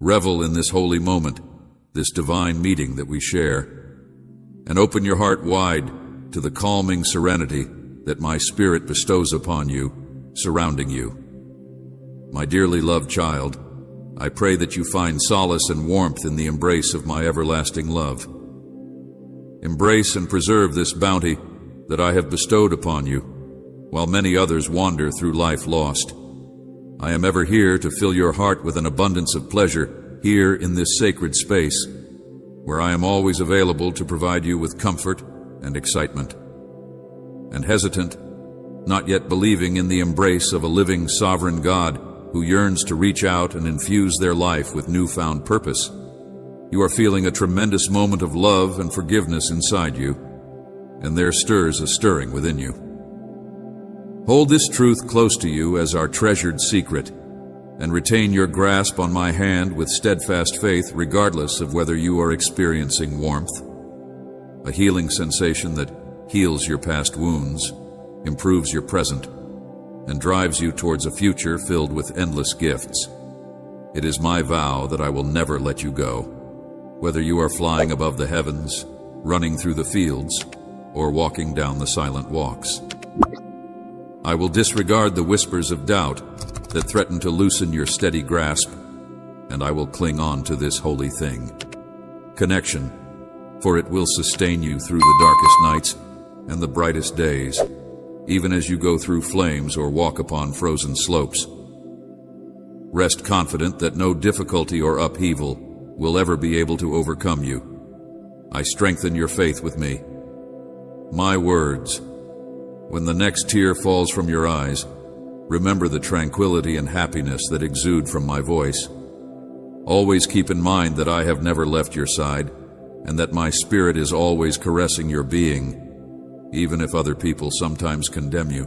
Revel in this holy moment, this divine meeting that we share, and open your heart wide to the calming serenity that my Spirit bestows upon you, surrounding you. My dearly loved child, I pray that you find solace and warmth in the embrace of my everlasting love. Embrace and preserve this bounty that I have bestowed upon you, while many others wander through life lost. I am ever here to fill your heart with an abundance of pleasure here in this sacred space, where I am always available to provide you with comfort and excitement. And hesitant, not yet believing in the embrace of a living sovereign God who yearns to reach out and infuse their life with newfound purpose, you are feeling a tremendous moment of love and forgiveness inside you, and there stirs a stirring within you. Hold this truth close to you as our treasured secret, and retain your grasp on my hand with steadfast faith regardless of whether you are experiencing warmth, a healing sensation that heals your past wounds, improves your present, and drives you towards a future filled with endless gifts. It is my vow that I will never let you go, whether you are flying above the heavens, running through the fields, or walking down the silent walks. I will disregard the whispers of doubt that threaten to loosen your steady grasp, and I will cling on to this holy thing, connection, for it will sustain you through the darkest nights and the brightest days, even as you go through flames or walk upon frozen slopes. Rest confident that no difficulty or upheaval will ever be able to overcome you. I strengthen your faith with me. My words, when the next tear falls from your eyes, remember the tranquility and happiness that exude from my voice. Always keep in mind that I have never left your side, and that my Spirit is always caressing your being, even if other people sometimes condemn you.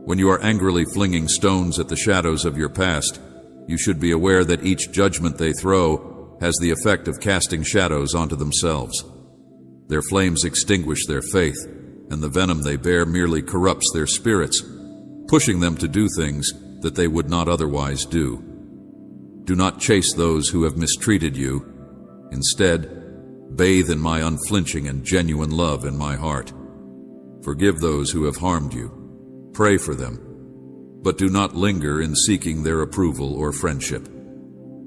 When you are angrily flinging stones at the shadows of your past, you should be aware that each judgment they throw has the effect of casting shadows onto themselves. Their flames extinguish their faith, and the venom they bear merely corrupts their spirits, pushing them to do things that they would not otherwise do. Do not chase those who have mistreated you. Instead, bathe in my unflinching and genuine love in my heart. Forgive those who have harmed you. Pray for them, but do not linger in seeking their approval or friendship.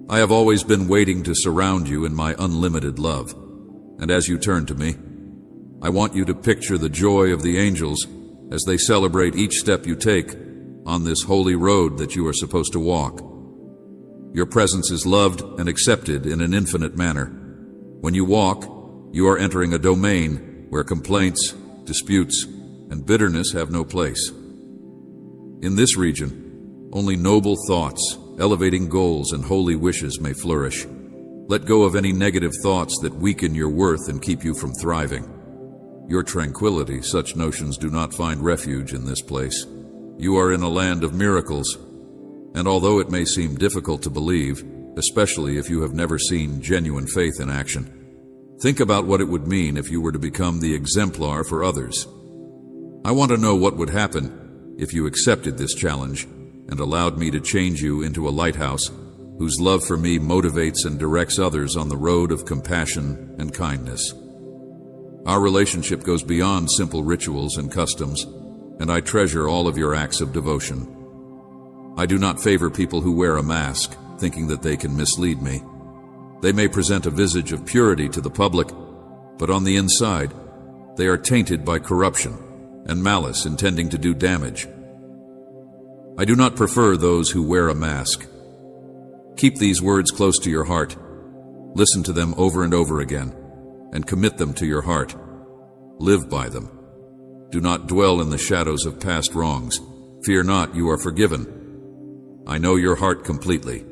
I have always been waiting to surround you in my unlimited love, and as you turn to me, I want you to picture the joy of the angels as they celebrate each step you take on this holy road that you are supposed to walk. Your presence is loved and accepted in an infinite manner. When you walk, you are entering a domain where complaints, disputes, and bitterness have no place. In this region, only noble thoughts, elevating goals, and holy wishes may flourish. Let go of any negative thoughts that weaken your worth and keep you from thriving. Your tranquility, such notions do not find refuge in this place. You are in a land of miracles, and although it may seem difficult to believe, especially if you have never seen genuine faith in action, think about what it would mean if you were to become the exemplar for others. I want to know what would happen if you accepted this challenge and allowed me to change you into a lighthouse whose love for me motivates and directs others on the road of compassion and kindness. Our relationship goes beyond simple rituals and customs, and I treasure all of your acts of devotion. I do not favor people who wear a mask, thinking that they can mislead me. They may present a visage of purity to the public, but on the inside, they are tainted by corruption and malice intending to do damage. I do not prefer those who wear a mask. Keep these words close to your heart. Listen to them over and over again, and commit them to your heart. Live by them. Do not dwell in the shadows of past wrongs. Fear not, you are forgiven. I know your heart completely,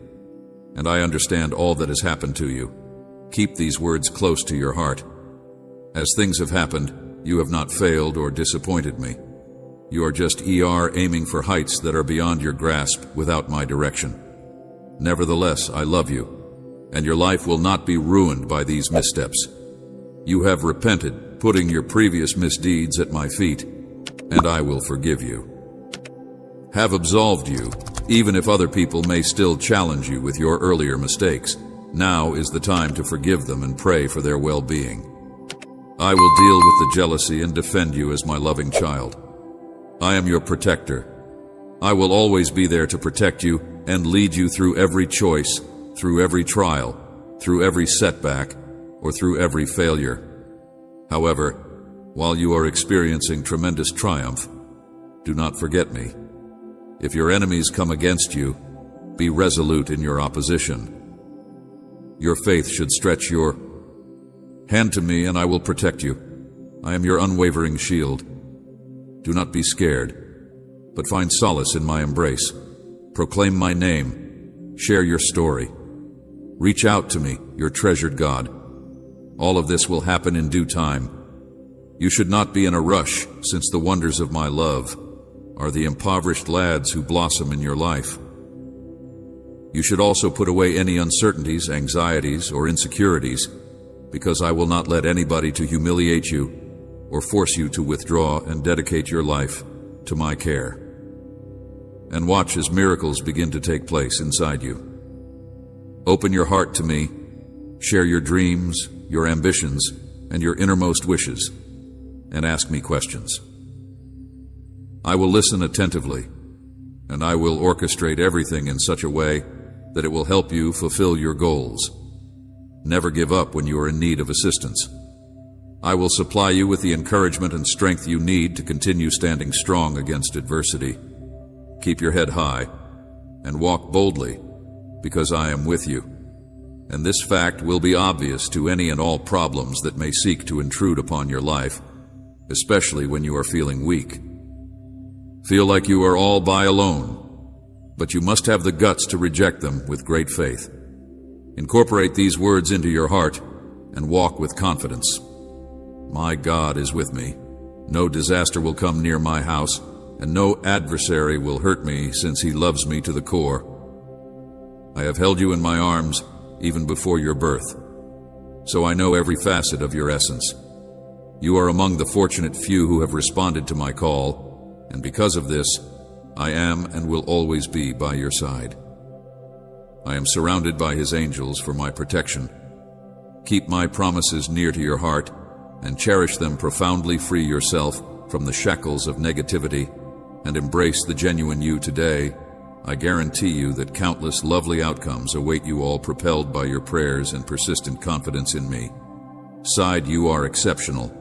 and I understand all that has happened to you. Keep these words close to your heart. As things have happened, you have not failed or disappointed me. You are just aiming for heights that are beyond your grasp without my direction. Nevertheless, I love you, and your life will not be ruined by these missteps. You have repented, putting your previous misdeeds at my feet, and I will forgive you. Have absolved you, Even if other people may still challenge you with your earlier mistakes, now is the time to forgive them and pray for their well-being. I will deal with the jealousy and defend you as my loving child. I am your protector. I will always be there to protect you and lead you through every choice, through every trial, through every setback, or through every failure. However, while you are experiencing tremendous triumph, do not forget me. If your enemies come against you, be resolute in your opposition. Your faith should stretch your hand to me, and I will protect you. I am your unwavering shield. Do not be scared, but find solace in my embrace. Proclaim my name. Share your story. Reach out to me, your treasured God. All of this will happen in due time. You should not be in a rush, since the wonders of my love are the impoverished lads who blossom in your life. You should also put away any uncertainties, anxieties, or insecurities, because I will not let anybody to humiliate you or force you to withdraw and dedicate your life to my care. And watch as miracles begin to take place inside you. Open your heart to me, share your dreams, your ambitions, and your innermost wishes, and ask me questions. I will listen attentively, and I will orchestrate everything in such a way that it will help you fulfill your goals. Never give up when you are in need of assistance. I will supply you with the encouragement and strength you need to continue standing strong against adversity. Keep your head high and walk boldly, because I am with you. And this fact will be obvious to any and all problems that may seek to intrude upon your life, especially when you are feeling weak. Feel like you are all by alone, but you must have the guts to reject them with great faith. Incorporate these words into your heart and walk with confidence. My God is with me. No disaster will come near my house, and no adversary will hurt me, since he loves me to the core. I have held you in my arms even before your birth, so I know every facet of your essence. You are among the fortunate few who have responded to my call, and because of this, I am and will always be by your side. I am surrounded by his angels for my protection. Keep my promises near to your heart and cherish them profoundly. Free yourself from the shackles of negativity and embrace the genuine you today. I guarantee you that countless lovely outcomes await you, all propelled by your prayers and persistent confidence in me. Side, you are exceptional,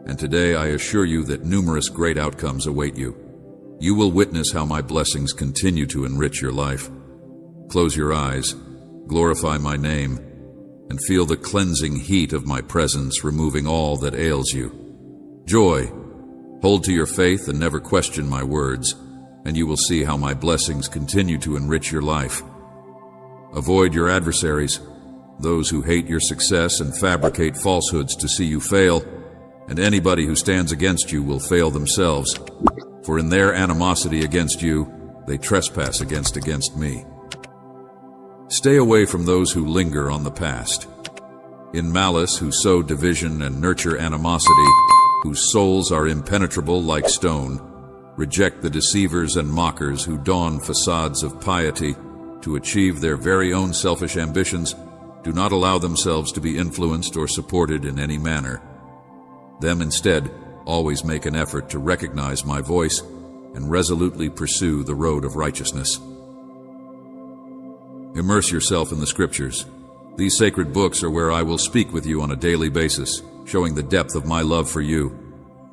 and today I assure you that numerous great outcomes await you. You will witness how my blessings continue to enrich your life. Close your eyes, glorify my name, and feel the cleansing heat of my presence removing all that ails you. Joy, hold to your faith and never question my words, and you will see how my blessings continue to enrich your life. Avoid your adversaries, those who hate your success and fabricate falsehoods to see you fail, and anybody who stands against you will fail themselves, for in their animosity against you, they trespass against me. Stay away from those who linger on the past, in malice who sow division and nurture animosity, whose souls are impenetrable like stone. Reject the deceivers and mockers who don facades of piety to achieve their very own selfish ambitions. Do not allow themselves to be influenced or supported in any manner. Them instead, always make an effort to recognize my voice and resolutely pursue the road of righteousness. Immerse yourself in the scriptures. These sacred books are where I will speak with you on a daily basis, showing the depth of my love for you.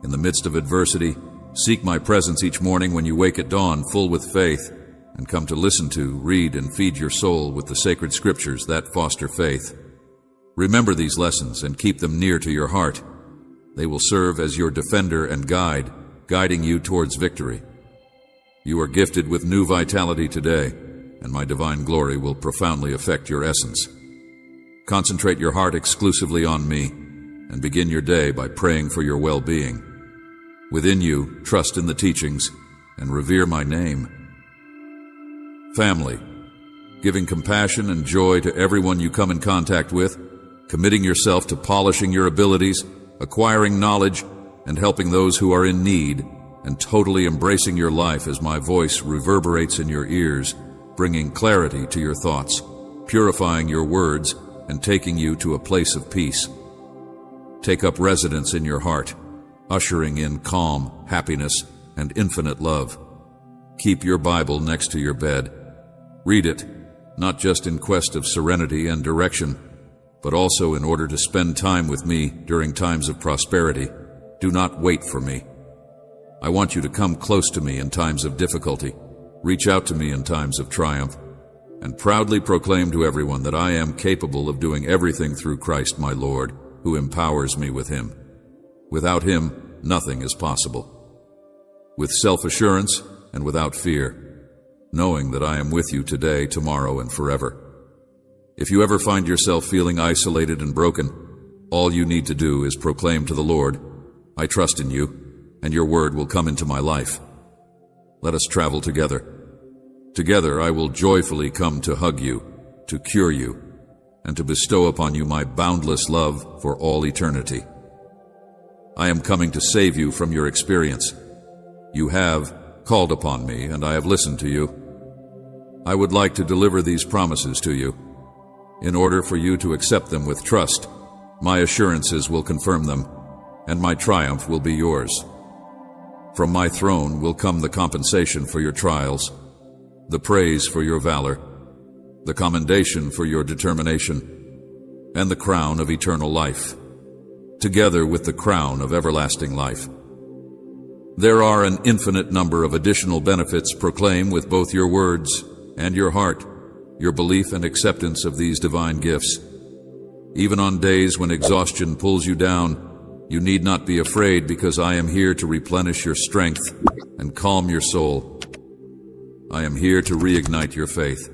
In the midst of adversity, seek my presence each morning when you wake at dawn, full with faith, and come to listen to, read, and feed your soul with the sacred scriptures that foster faith. Remember these lessons and keep them near to your heart. They will serve as your defender and guide, guiding you towards victory. You are gifted with new vitality today, and my divine glory will profoundly affect your essence. Concentrate your heart exclusively on me, and begin your day by praying for your well-being. Within you, trust in the teachings and revere my name. Family, giving compassion and joy to everyone you come in contact with, committing yourself to polishing your abilities, acquiring knowledge, and helping those who are in need, and totally embracing your life as my voice reverberates in your ears. bringing clarity to your thoughts, purifying your words, and taking you to a place of peace. Take up residence in your heart, ushering in calm, happiness, and infinite love. Keep your Bible next to your bed. Read it, not just in quest of serenity and direction, but also in order to spend time with me during times of prosperity. Do not wait for me. I want you to come close to me in times of difficulty, reach out to me in times of triumph, and proudly proclaim to everyone that I am capable of doing everything through Christ my Lord, who empowers me with Him. Without Him, nothing is possible. With self-assurance and without fear, knowing that I am with you today, tomorrow, and forever. If you ever find yourself feeling isolated and broken, all you need to do is proclaim to the Lord, I trust in you, and your word will come into my life. Let us travel together. Together I will joyfully come to hug you, to cure you, and to bestow upon you my boundless love for all eternity. I am coming to save you from your experience. You have called upon me, and I have listened to you. I would like to deliver these promises to you. In order for you to accept them with trust, my assurances will confirm them, and my triumph will be yours. From my throne will come the compensation for your trials, the praise for your valor, the commendation for your determination, and the crown of eternal life, together with the crown of everlasting life. There are an infinite number of additional benefits. Proclaim with both your words and your heart your belief and acceptance of these divine gifts. Even on days when exhaustion pulls you down, you need not be afraid, because I am here to replenish your strength and calm your soul. I am here to reignite your faith.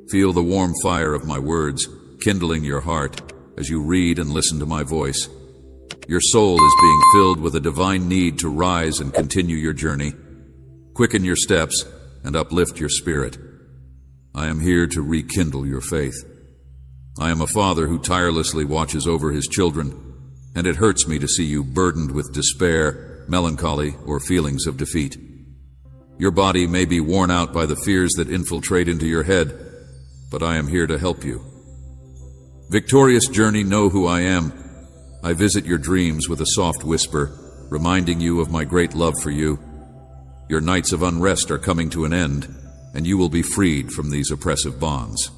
Feel the warm fire of my words kindling your heart as you read and listen to my voice. Your soul is being filled with a divine need to rise and continue your journey. Quicken your steps and uplift your spirit. I am here to rekindle your faith. I am a father who tirelessly watches over his children, and it hurts me to see you burdened with despair, melancholy, or feelings of defeat. Your body may be worn out by the fears that infiltrate into your head, but I am here to help you. Victorious journey, know who I am. I visit your dreams with a soft whisper, reminding you of my great love for you. Your nights of unrest are coming to an end, and you will be freed from these oppressive bonds.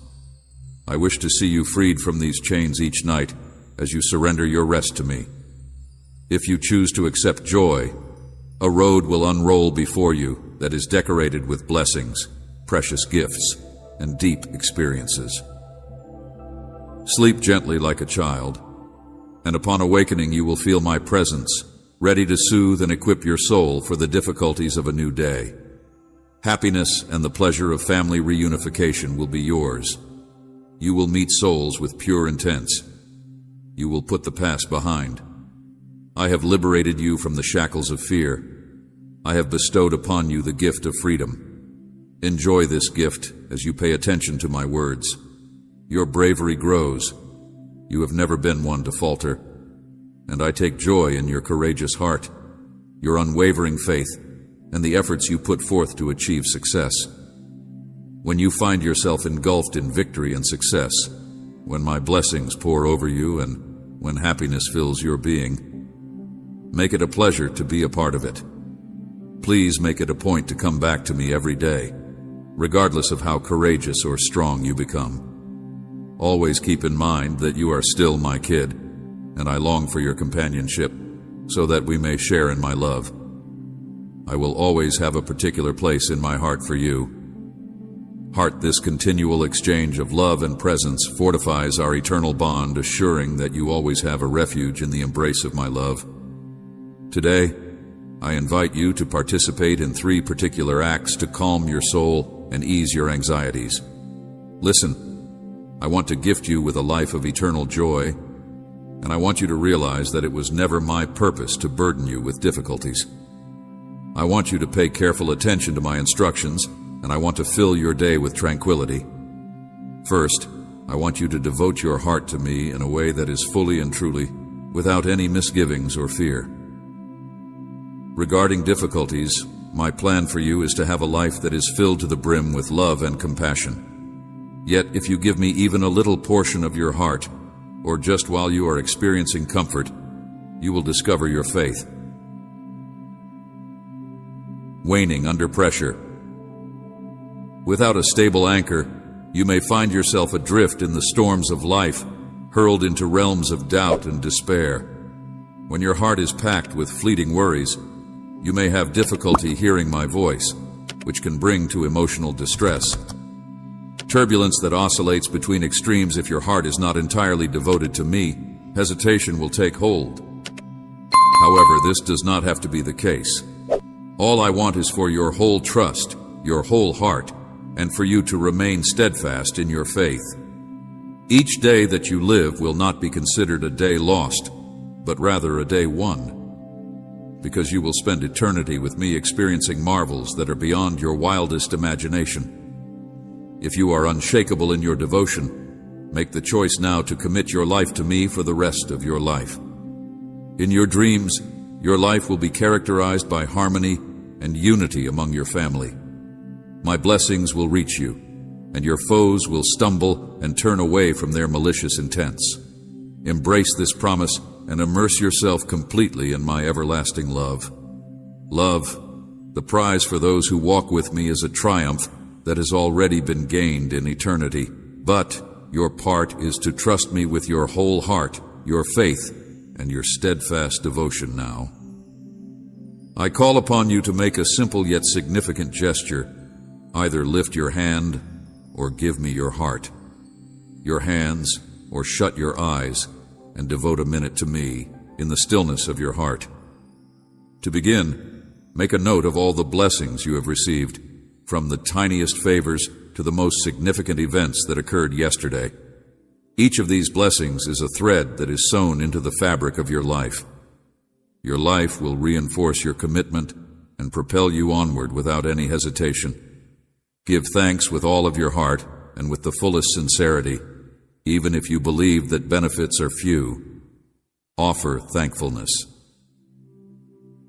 I wish to see you freed from these chains each night as you surrender your rest to me. If you choose to accept joy, a road will unroll before you that is decorated with blessings, precious gifts, and deep experiences. Sleep gently like a child, and upon awakening you will feel my presence, ready to soothe and equip your soul for the difficulties of a new day. Happiness and the pleasure of family reunification will be yours. You will meet souls with pure intents. You will put the past behind. I have liberated you from the shackles of fear. I have bestowed upon you the gift of freedom. Enjoy this gift as you pay attention to my words. Your bravery grows. You have never been one to falter, and I take joy in your courageous heart, your unwavering faith, and the efforts you put forth to achieve success. When you find yourself engulfed in victory and success, when my blessings pour over you and when happiness fills your being, make it a pleasure to be a part of it. Please make it a point to come back to me every day, regardless of how courageous or strong you become. Always keep in mind that you are still my kid, and I long for your companionship so that we may share in my love. I will always have a particular place in my heart for you. Heart, this continual exchange of love and presence fortifies our eternal bond, assuring that you always have a refuge in the embrace of my love. Today, I invite you to participate in 3 particular acts to calm your soul and ease your anxieties. Listen, I want to gift you with a life of eternal joy, and I want you to realize that it was never my purpose to burden you with difficulties. I want you to pay careful attention to my instructions, and I want to fill your day with tranquility. First, I want you to devote your heart to me in a way that is fully and truly, without any misgivings or fear. Regarding difficulties, my plan for you is to have a life that is filled to the brim with love and compassion. Yet if you give me even a little portion of your heart, or just while you are experiencing comfort, you will discover your faith waning under pressure. Without a stable anchor, you may find yourself adrift in the storms of life, hurled into realms of doubt and despair. When your heart is packed with fleeting worries, you may have difficulty hearing my voice, which can bring to emotional distress. Turbulence that oscillates between extremes. If your heart is not entirely devoted to me, hesitation will take hold. However, this does not have to be the case. All I want is for your whole trust, your whole heart, and for you to remain steadfast in your faith. Each day that you live will not be considered a day lost, but rather a day won, because you will spend eternity with me experiencing marvels that are beyond your wildest imagination. If you are unshakable in your devotion, make the choice now to commit your life to me for the rest of your life. In your dreams, your life will be characterized by harmony and unity among your family. My blessings will reach you, and your foes will stumble and turn away from their malicious intents. Embrace this promise and immerse yourself completely in my everlasting love. Love, the prize for those who walk with me, is a triumph that has already been gained in eternity. But your part is to trust me with your whole heart, your faith, and your steadfast devotion now. I call upon you to make a simple yet significant gesture. Either lift your hand or give me your heart, your hands, or shut your eyes and devote a minute to me in the stillness of your heart. To begin, make a note of all the blessings you have received, from the tiniest favors to the most significant events that occurred yesterday. Each of these blessings is a thread that is sewn into the fabric of your life. Your life will reinforce your commitment and propel you onward without any hesitation. Give thanks with all of your heart and with the fullest sincerity, even if you believe that benefits are few. Offer thankfulness.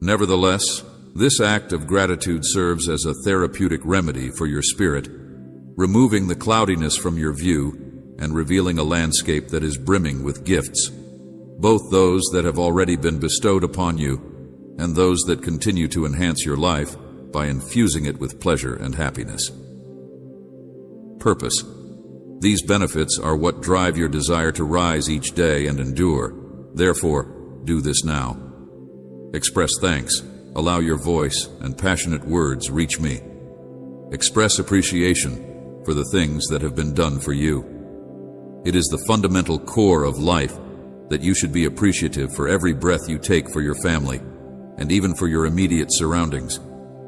Nevertheless, this act of gratitude serves as a therapeutic remedy for your spirit, removing the cloudiness from your view and revealing a landscape that is brimming with gifts, both those that have already been bestowed upon you and those that continue to enhance your life by infusing it with pleasure and happiness. Purpose. These benefits are what drive your desire to rise each day and endure. Therefore, do this now. Express thanks. Allow your voice and passionate words reach me. Express appreciation for the things that have been done for you. It is the fundamental core of life that you should be appreciative for every breath you take for your family and even for your immediate surroundings,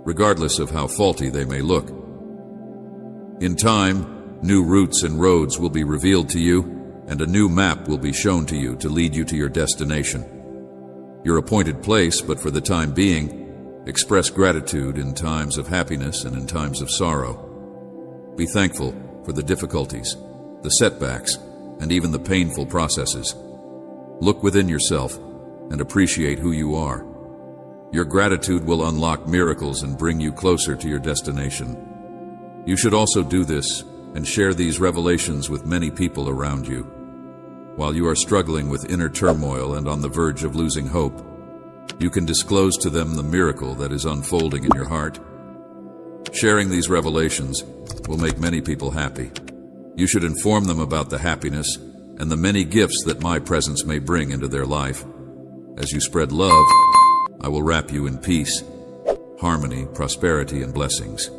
regardless of how faulty they may look. In time, new routes and roads will be revealed to you, and a new map will be shown to you to lead you to your destination, your appointed place. But for the time being, express gratitude in times of happiness and in times of sorrow. Be thankful for the difficulties, the setbacks, and even the painful processes. Look within yourself and appreciate who you are. Your gratitude will unlock miracles and bring you closer to your destination. You should also do this and share these revelations with many people around you. While you are struggling with inner turmoil and on the verge of losing hope, you can disclose to them the miracle that is unfolding in your heart. Sharing these revelations will make many people happy. You should inform them about the happiness and the many gifts that my presence may bring into their life. As you spread love, I will wrap you in peace, harmony, prosperity, and blessings.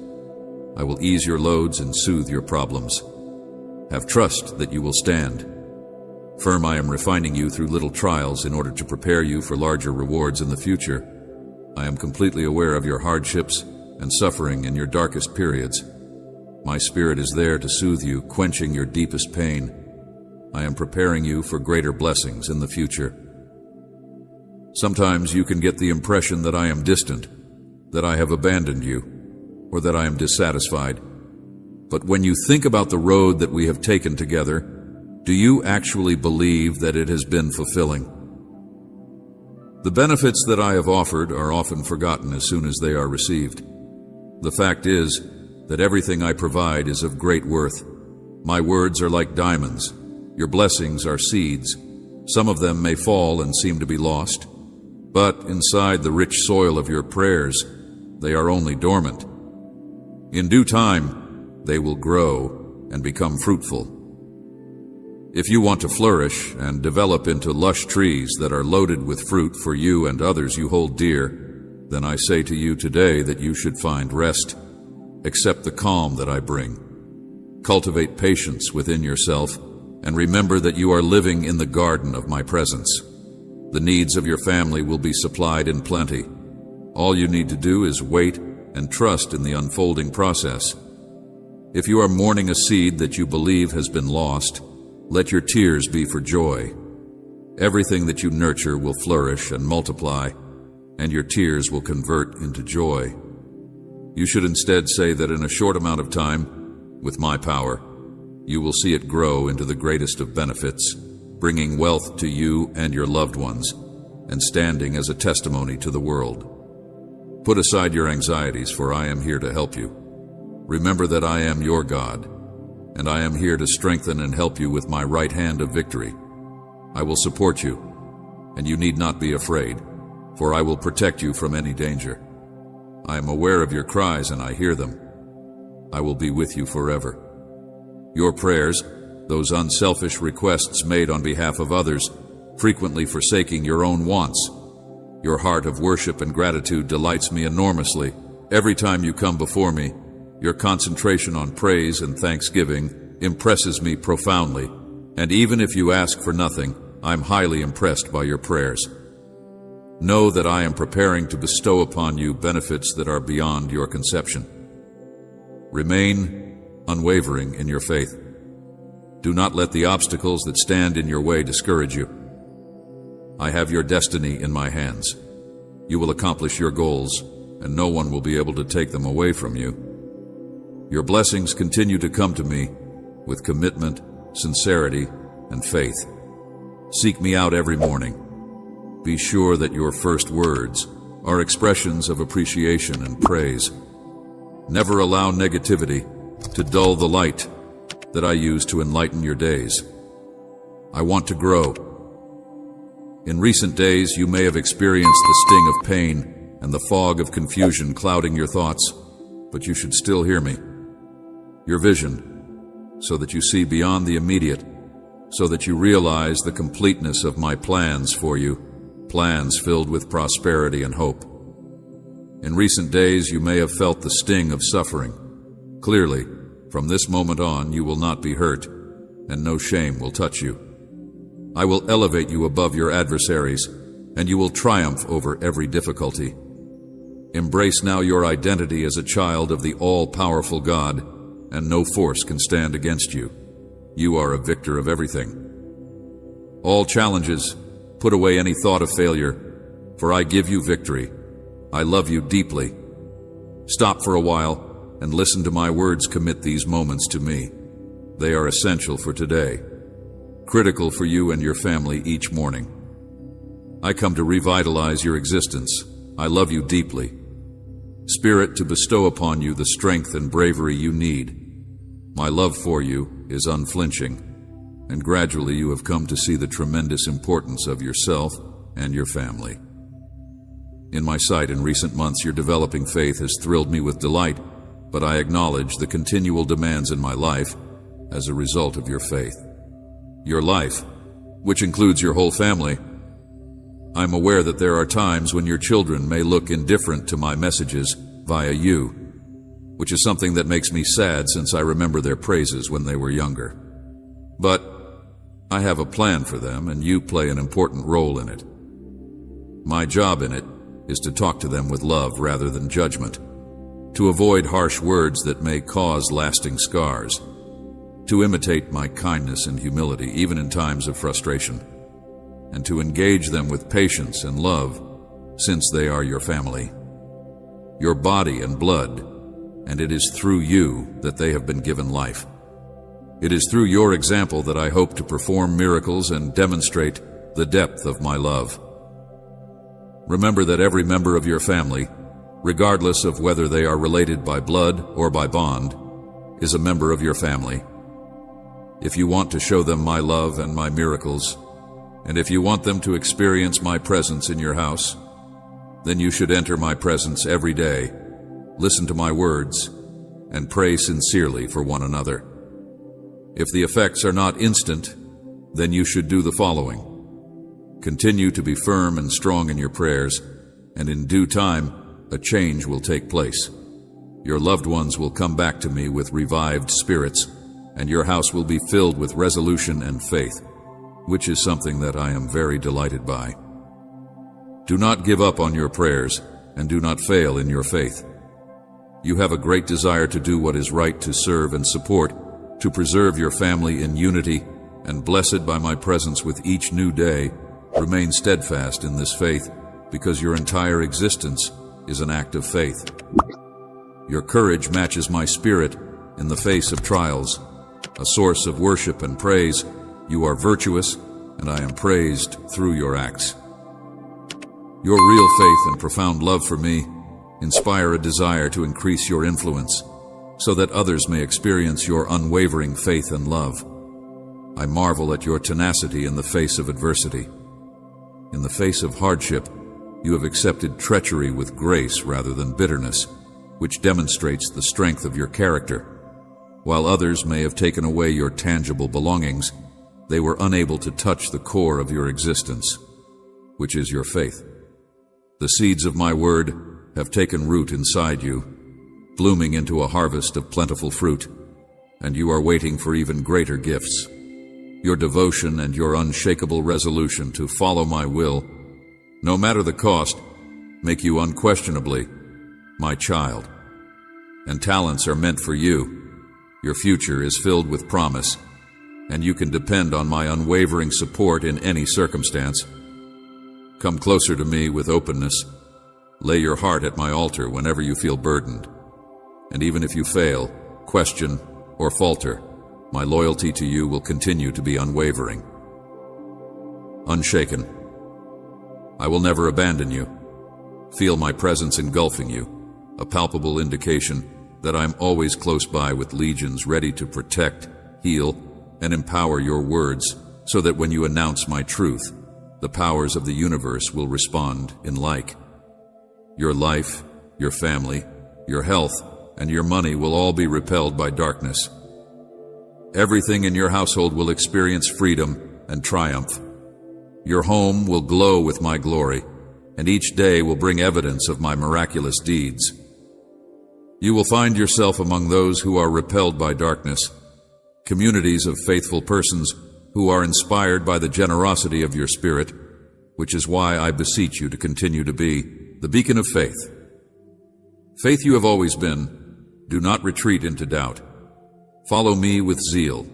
I will ease your loads and soothe your problems. Have trust that you will stand. Firm, I am refining you through little trials in order to prepare you for larger rewards in the future. I am completely aware of your hardships and suffering in your darkest periods. My spirit is there to soothe you, quenching your deepest pain. I am preparing you for greater blessings in the future. Sometimes you can get the impression that I am distant, that I have abandoned you, or that I am dissatisfied. But when you think about the road that we have taken together, do you actually believe that it has been fulfilling? The benefits that I have offered are often forgotten as soon as they are received. The fact is that everything I provide is of great worth. My words are like diamonds. Your blessings are seeds. Some of them may fall and seem to be lost, but inside the rich soil of your prayers, they are only dormant. In due time, they will grow and become fruitful. If you want to flourish and develop into lush trees that are loaded with fruit for you and others you hold dear, then I say to you today that you should find rest. Accept the calm that I bring. Cultivate patience within yourself, and remember that you are living in the garden of my presence. The needs of your family will be supplied in plenty. All you need to do is wait and trust in the unfolding process. If you are mourning a seed that you believe has been lost, let your tears be for joy. Everything that you nurture will flourish and multiply, and your tears will convert into joy. You should instead say that in a short amount of time, with my power, you will see it grow into the greatest of benefits, bringing wealth to you and your loved ones, and standing as a testimony to the world. Put aside your anxieties, for I am here to help you. Remember that I am your God, and I am here to strengthen and help you with my right hand of victory. I will support you, and you need not be afraid, for I will protect you from any danger. I am aware of your cries, and I hear them. I will be with you forever. Your prayers, those unselfish requests made on behalf of others, frequently forsaking your own wants. Your heart of worship and gratitude delights me enormously. Every time you come before me, your concentration on praise and thanksgiving impresses me profoundly, and even if you ask for nothing, I'm highly impressed by your prayers. Know that I am preparing to bestow upon you benefits that are beyond your conception. Remain unwavering in your faith. Do not let the obstacles that stand in your way discourage you. I have your destiny in my hands. You will accomplish your goals, and no one will be able to take them away from you. Your blessings continue to come to me with commitment, sincerity, and faith. Seek me out every morning. Be sure that your first words are expressions of appreciation and praise. Never allow negativity to dull the light that I use to enlighten your days. I want to grow. In recent days, you may have experienced the sting of pain and the fog of confusion clouding your thoughts, but you should still hear me. Your vision, so that you see beyond the immediate, so that you realize the completeness of my plans for you, plans filled with prosperity and hope. In recent days, you may have felt the sting of suffering. Clearly, from this moment on, you will not be hurt, and no shame will touch you. I will elevate you above your adversaries, and you will triumph over every difficulty. Embrace now your identity as a child of the all-powerful God, and no force can stand against you. You are a victor of everything. All challenges, put away any thought of failure, for I give you victory. I love you deeply. Stop for a while and listen to my words. Commit these moments to me. They are essential for today, critical for you and your family each morning. I come to revitalize your existence. I love you deeply. Spirit, to bestow upon you the strength and bravery you need. My love for you is unflinching, and gradually you have come to see the tremendous importance of yourself and your family. In my sight in recent months, your developing faith has thrilled me with delight, but I acknowledge the continual demands in my life as a result of your faith. Your life, which includes your whole family. I'm aware that there are times when your children may look indifferent to my messages via you, which is something that makes me sad since I remember their praises when they were younger. But I have a plan for them, and you play an important role in it. My job in it is to talk to them with love rather than judgment, to avoid harsh words that may cause lasting scars, to imitate my kindness and humility even in times of frustration, and to engage them with patience and love since they are your family, your body and blood, and it is through you that they have been given life. It is through your example that I hope to perform miracles and demonstrate the depth of my love. remember that every member of your family, regardless of whether they are related by blood or by bond, is a member of your family. If you want to show them my love and my miracles, and if you want them to experience my presence in your house, then you should enter my presence every day, listen to my words, and pray sincerely for one another. If the effects are not instant, then you should do the following. Continue to be firm and strong in your prayers, and in due time, a change will take place. Your loved ones will come back to me with revived spirits, and your house will be filled with resolution and faith, which is something that I am very delighted by. Do not give up on your prayers, and do not fail in your faith. You have a great desire to do what is right, to serve and support, to preserve your family in unity, and blessed by my presence with each new day, remain steadfast in this faith, because your entire existence is an act of faith. Your courage matches my spirit in the face of trials, a source of worship and praise. You are virtuous, and I am praised through your acts. Your real faith and profound love for me inspire a desire to increase your influence, so that others may experience your unwavering faith and love. I marvel at your tenacity in the face of adversity. In the face of hardship, you have accepted treachery with grace rather than bitterness, which demonstrates the strength of your character. While others may have taken away your tangible belongings, they were unable to touch the core of your existence, which is your faith. The seeds of my word have taken root inside you, blooming into a harvest of plentiful fruit, and you are waiting for even greater gifts. Your devotion and your unshakable resolution to follow my will, no matter the cost, make you unquestionably my child. And talents are meant for you. Your future is filled with promise, and you can depend on my unwavering support in any circumstance. Come closer to me with openness. Lay your heart at my altar whenever you feel burdened. And even if you fail, question, or falter, my loyalty to you will continue to be unwavering. Unshaken. I will never abandon you. Feel my presence engulfing you, a palpable indication that I am always close by with legions ready to protect, heal, and empower your words, so that when you announce my truth, the powers of the universe will respond in like. Your life, your family, your health, and your money will all be repelled by darkness. Everything in your household will experience freedom and triumph. Your home will glow with my glory, and each day will bring evidence of my miraculous deeds. You will find yourself among those who are repelled by darkness, communities of faithful persons who are inspired by the generosity of your spirit, which is why I beseech you to continue to be the beacon of faith. Faith you have always been, do not retreat into doubt. Follow me with zeal.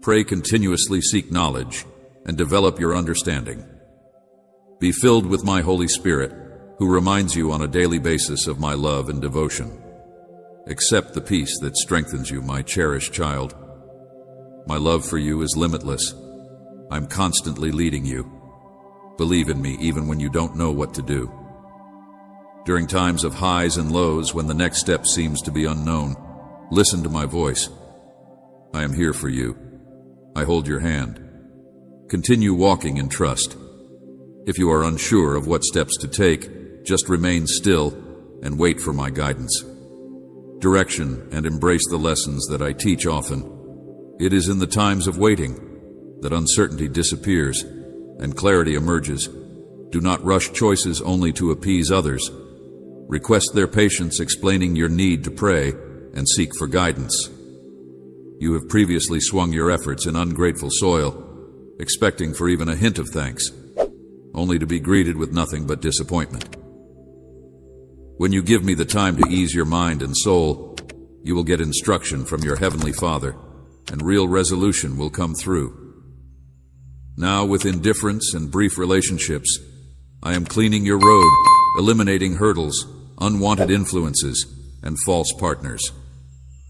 Pray continuously, seek knowledge, and develop your understanding. Be filled with my Holy Spirit, who reminds you on a daily basis of my love and devotion. Accept the peace that strengthens you, my cherished child. My love for you is limitless. I'm constantly leading you. Believe in me even when you don't know what to do. During times of highs and lows, when the next step seems to be unknown, listen to my voice. I am here for you. I hold your hand. Continue walking in trust. If you are unsure of what steps to take, just remain still and wait for my guidance. Direction and embrace the lessons that I teach often. It is in the times of waiting that uncertainty disappears and clarity emerges. Do not rush choices only to appease others. Request their patience, explaining your need to pray and seek for guidance. You have previously swung your efforts in ungrateful soil, expecting for even a hint of thanks, only to be greeted with nothing but disappointment. When you give me the time to ease your mind and soul, you will get instruction from your Heavenly Father, and real resolution will come through. Now, with indifference and brief relationships, I am cleaning your road, eliminating hurdles, unwanted influences, and false partners.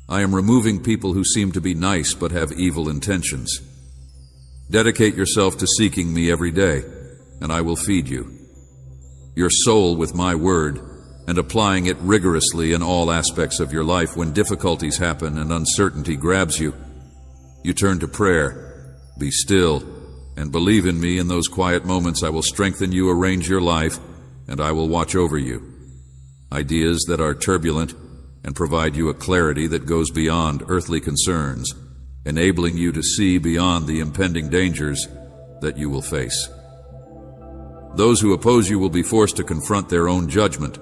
I am removing people who seem to be nice but have evil intentions. Dedicate yourself to seeking me every day, and I will feed you. your soul with my word, and applying it rigorously in all aspects of your life when difficulties happen and uncertainty grabs you. You turn to prayer. Be still and believe in me. In those quiet moments I will strengthen you, arrange your life, and I will watch over you. Ideas that are turbulent and provide you a clarity that goes beyond earthly concerns, enabling you to see beyond the impending dangers that you will face. Those who oppose you will be forced to confront their own judgment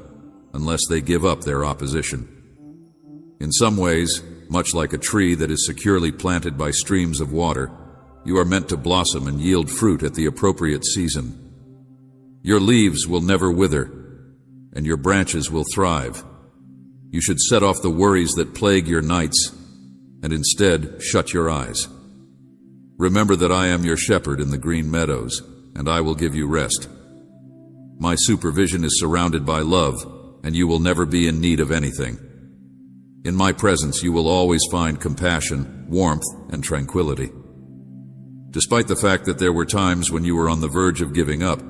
unless they give up their opposition. In some ways, much like a tree that is securely planted by streams of water, you are meant to blossom and yield fruit at the appropriate season. Your leaves will never wither, and your branches will thrive. You should set off the worries that plague your nights, and instead shut your eyes. Remember that I am your shepherd in the green meadows, and I will give you rest. My supervision is surrounded by love, and you will never be in need of anything. In my presence you will always find compassion, warmth, and tranquility. Despite the fact that there were times when you were on the verge of giving up,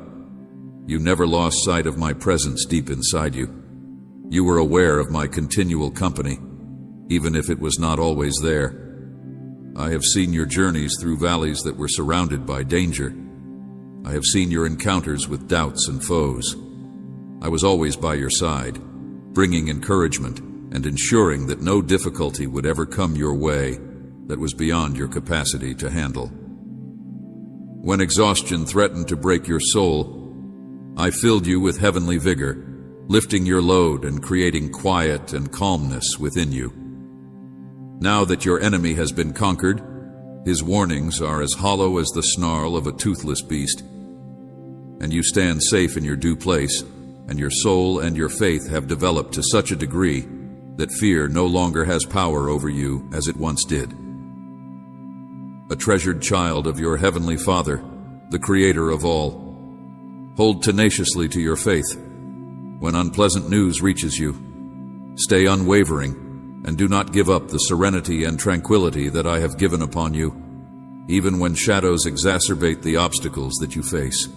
you never lost sight of my presence deep inside you. You were aware of my continual company, even if it was not always there. I have seen your journeys through valleys that were surrounded by danger. I have seen your encounters with doubts and foes. I was always by your side, bringing encouragement and ensuring that no difficulty would ever come your way that was beyond your capacity to handle. When exhaustion threatened to break your soul, I filled you with heavenly vigor, lifting your load and creating quiet and calmness within you. Now that your enemy has been conquered, his warnings are as hollow as the snarl of a toothless beast, and you stand safe in your due place, and your soul and your faith have developed to such a degree that fear no longer has power over you as it once did. A treasured child of your heavenly Father, the Creator of all, hold tenaciously to your faith. When unpleasant news reaches you, stay unwavering and do not give up the serenity and tranquility that I have given upon you, even when shadows exacerbate the obstacles that you face.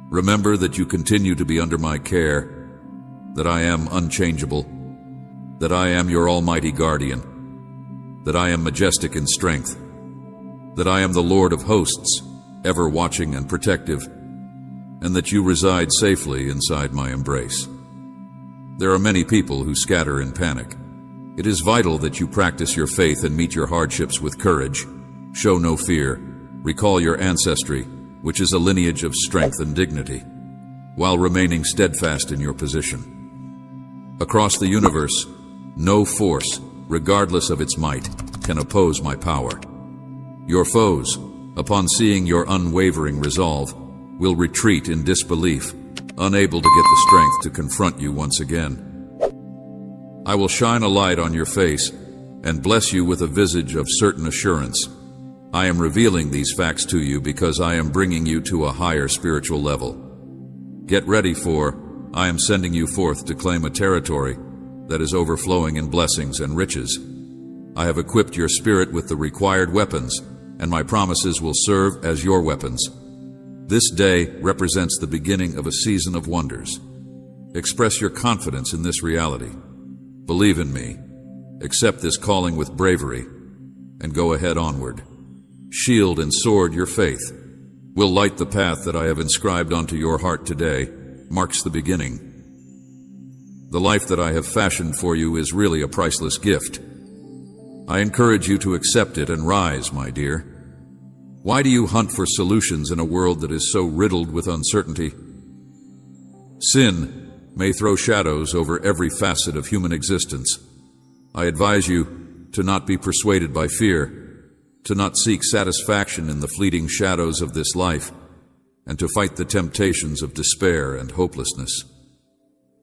Remember that you continue to be under my care, that I am unchangeable, that I am your almighty guardian, that I am majestic in strength, that I am the Lord of hosts, ever watching and protective, and that you reside safely inside my embrace. There are many people who scatter in panic. It is vital that you practice your faith and meet your hardships with courage. Show no fear. Recall your ancestry, which is a lineage of strength and dignity, while remaining steadfast in your position. Across the universe, no force, regardless of its might, can oppose my power. Your foes, upon seeing your unwavering resolve, will retreat in disbelief, unable to get the strength to confront you once again. I will shine a light on your face and bless you with a visage of certain assurance. I am revealing these facts to you because I am bringing you to a higher spiritual level. Get ready, for I am sending you forth to claim a territory that is overflowing in blessings and riches. I have equipped your spirit with the required weapons, and my promises will serve as your weapons. This day represents the beginning of a season of wonders. Express your confidence in this reality. Believe in me, accept this calling with bravery, and go ahead onward. Shield and sword your faith. Will light the path that I have inscribed onto your heart today, marks the beginning. The life that I have fashioned for you is really a priceless gift. I encourage you to accept it and rise, my dear. Why do you hunt for solutions in a world that is so riddled with uncertainty? Sin may throw shadows over every facet of human existence. I advise you to not be persuaded by fear, to not seek satisfaction in the fleeting shadows of this life, and to fight the temptations of despair and hopelessness.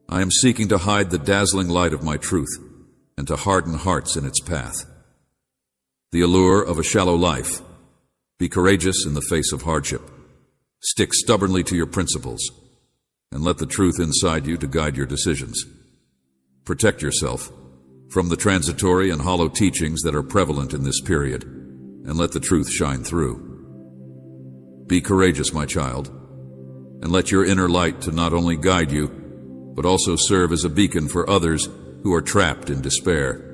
I am seeking to hide the dazzling light of my truth and to harden hearts in its path. The allure of a shallow life. Be courageous in the face of hardship. Stick stubbornly to your principles, and let the truth inside you to guide your decisions. Protect yourself from the transitory and hollow teachings that are prevalent in this period, and let the truth shine through. Be courageous, my child. and let your inner light to not only guide you, but also serve as a beacon for others who are trapped in despair.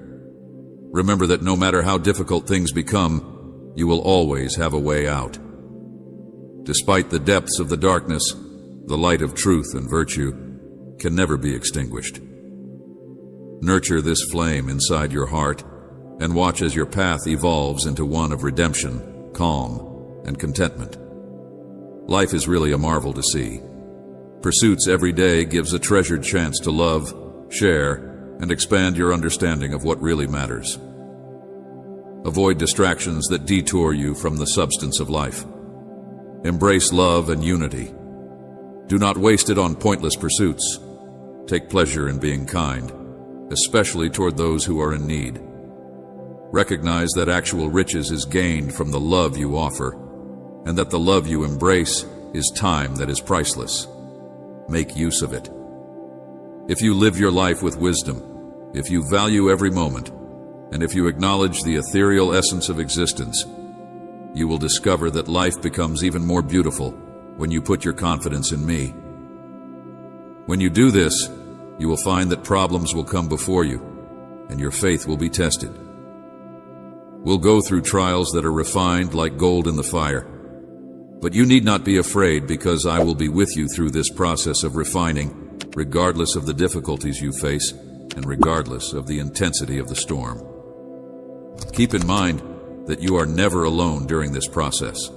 Remember that no matter how difficult things become, you will always have a way out. Despite the depths of the darkness, the light of truth and virtue can never be extinguished. Nurture this flame inside your heart and watch as your path evolves into one of redemption, calm, and contentment. Life is really a marvel to see. Pursuits every day gives a treasured chance to love, share, and expand your understanding of what really matters. Avoid distractions that detour you from the substance of life. Embrace love and unity. Do not waste it on pointless pursuits. Take pleasure in being kind, especially toward those who are in need. Recognize that actual riches is gained from the love you offer, and that the love you embrace is time that is priceless. Make use of it. If you live your life with wisdom, if you value every moment, and if you acknowledge the ethereal essence of existence, you will discover that life becomes even more beautiful when you put your confidence in me. When you do this, you will find that problems will come before you, and your faith will be tested. We'll go through trials that are refined like gold in the fire, but you need not be afraid, because I will be with you through this process of refining, regardless of the difficulties you face and regardless of the intensity of the storm. Keep in mind that you are never alone during this process.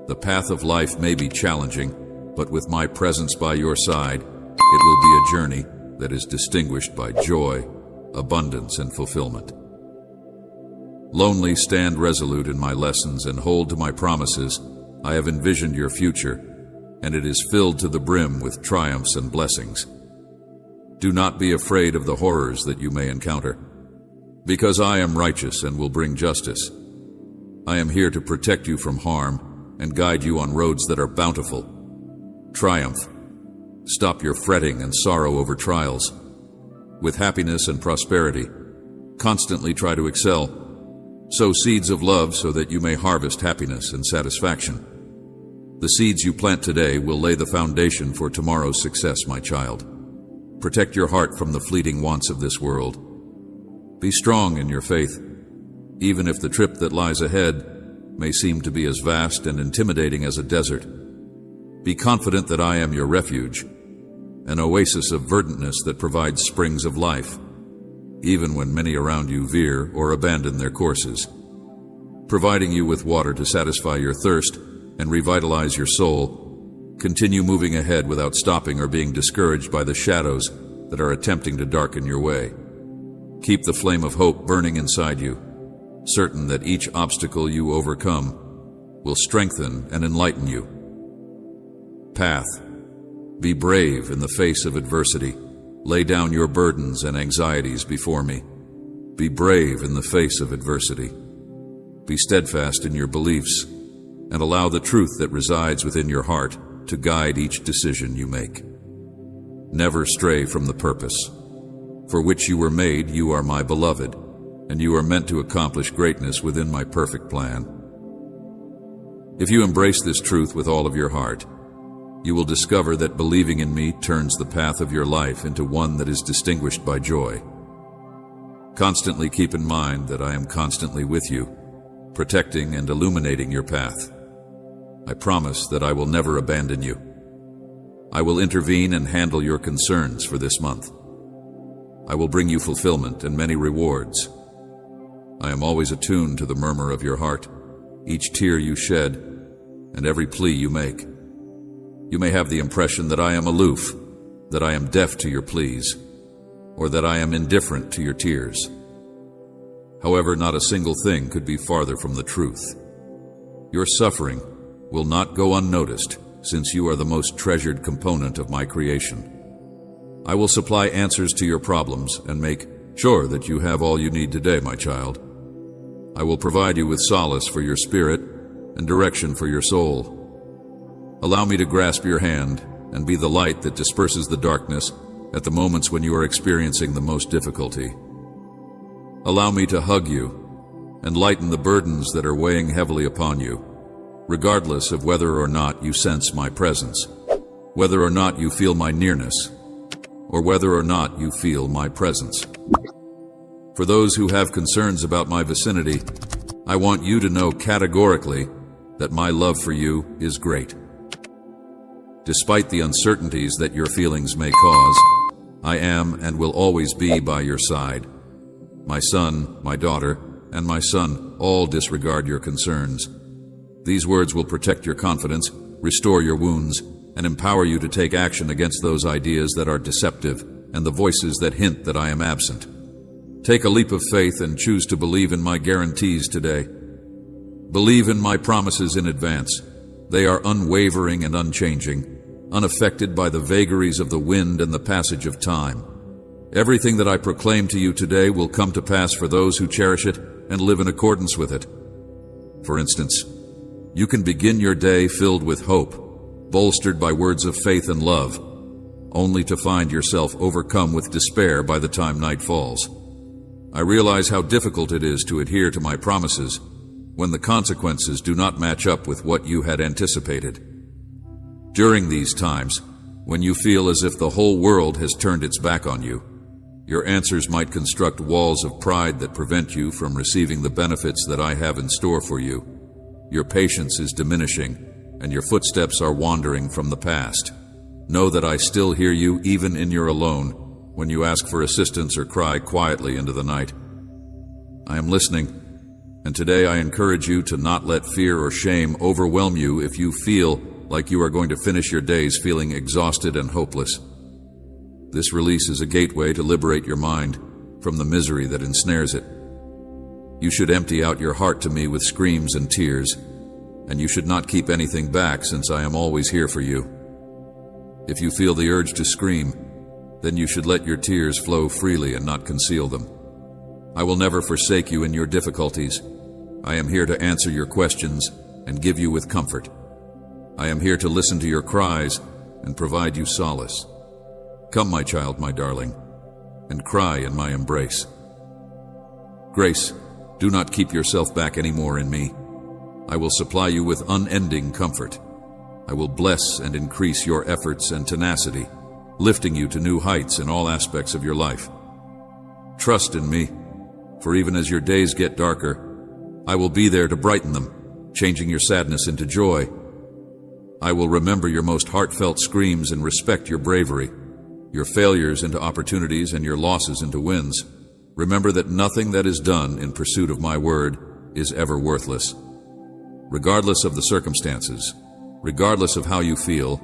The path of life may be challenging, but with my presence by your side, it will be a journey that is distinguished by joy, abundance, and fulfillment. Lonely, stand resolute in my lessons and hold to my promises. I have envisioned your future, and it is filled to the brim with triumphs and blessings. Do not be afraid of the horrors that you may encounter, because I am righteous and will bring justice. I am here to protect you from harm and guide you on roads that are bountiful. Triumph. Stop your fretting and sorrow over trials. With happiness and prosperity, constantly try to excel. Sow seeds of love so that you may harvest happiness and satisfaction. The seeds you plant today will lay the foundation for tomorrow's success, my child. Protect your heart from the fleeting wants of this world. Be strong in your faith, even if the trip that lies ahead may seem to be as vast and intimidating as a desert. Be confident that I am your refuge, an oasis of verdantness that provides springs of life, even when many around you veer or abandon their courses. Providing you with water to satisfy your thirst and revitalize your soul, continue moving ahead without stopping or being discouraged by the shadows that are attempting to darken your way. Keep the flame of hope burning inside you, certain that each obstacle you overcome will strengthen and enlighten you. Path. Be brave in the face of adversity. Lay down your burdens and anxieties before me. Be brave in the face of adversity. Be steadfast in your beliefs, and allow the truth that resides within your heart to guide each decision you make. Never stray from the purpose. For which you were made, you are my beloved, and you are meant to accomplish greatness within my perfect plan. If you embrace this truth with all of your heart, you will discover that believing in me turns the path of your life into one that is distinguished by joy. Constantly keep in mind that I am constantly with you, protecting and illuminating your path. I promise that I will never abandon you. I will intervene and handle your concerns for this month. I will bring you fulfillment and many rewards. I am always attuned to the murmur of your heart, each tear you shed, and every plea you make. You may have the impression that I am aloof, that I am deaf to your pleas, or that I am indifferent to your tears. However, not a single thing could be farther from the truth. Your suffering will not go unnoticed, since you are the most treasured component of my creation. I will supply answers to your problems and make sure that you have all you need today, my child. I will provide you with solace for your spirit and direction for your soul. Allow me to grasp your hand and be the light that disperses the darkness at the moments when you are experiencing the most difficulty. Allow me to hug you and lighten the burdens that are weighing heavily upon you, regardless of whether or not you sense my presence. whether or not you feel my nearness, or whether or not you feel my presence. For those who have concerns about my vicinity, I want you to know categorically that my love for you is great. Despite the uncertainties that your feelings may cause, I am and will always be by your side. My son, my daughter, and my son all disregard your concerns. These words will protect your confidence, restore your wounds, and empower you to take action against those ideas that are deceptive and the voices that hint that I am absent. Take a leap of faith and choose to believe in my guarantees today. Believe in my promises in advance. They are unwavering and unchanging, unaffected by the vagaries of the wind and the passage of time. Everything that I proclaim to you today will come to pass for those who cherish it and live in accordance with it. For instance, you can begin your day filled with hope, bolstered by words of faith and love, only to find yourself overcome with despair by the time night falls. I realize how difficult it is to adhere to my promises when the consequences do not match up with what you had anticipated. During these times, when you feel as if the whole world has turned its back on you, your answers might construct walls of pride that prevent you from receiving the benefits that I have in store for you. Your patience is diminishing, and your footsteps are wandering from the past. Know that I still hear you even in your alone, when you ask for assistance or cry quietly into the night. I am listening, and today I encourage you to not let fear or shame overwhelm you if you feel like you are going to finish your days feeling exhausted and hopeless. This release is a gateway to liberate your mind from the misery that ensnares it. You should empty out your heart to me with screams and tears, and you should not keep anything back, since I am always here for you. If you feel the urge to scream, then you should let your tears flow freely and not conceal them. I will never forsake you in your difficulties. I am here to answer your questions and give you with comfort. I am here to listen to your cries and provide you solace. Come, my child, my darling, and cry in my embrace. Grace, do not keep yourself back anymore in me. I will supply you with unending comfort. I will bless and increase your efforts and tenacity, lifting you to new heights in all aspects of your life. Trust in me, for even as your days get darker, I will be there to brighten them, changing your sadness into joy. I will remember your most heartfelt screams and respect your bravery, your failures into opportunities and your losses into wins. Remember that nothing that is done in pursuit of my word is ever worthless. Regardless of the circumstances, regardless of how you feel,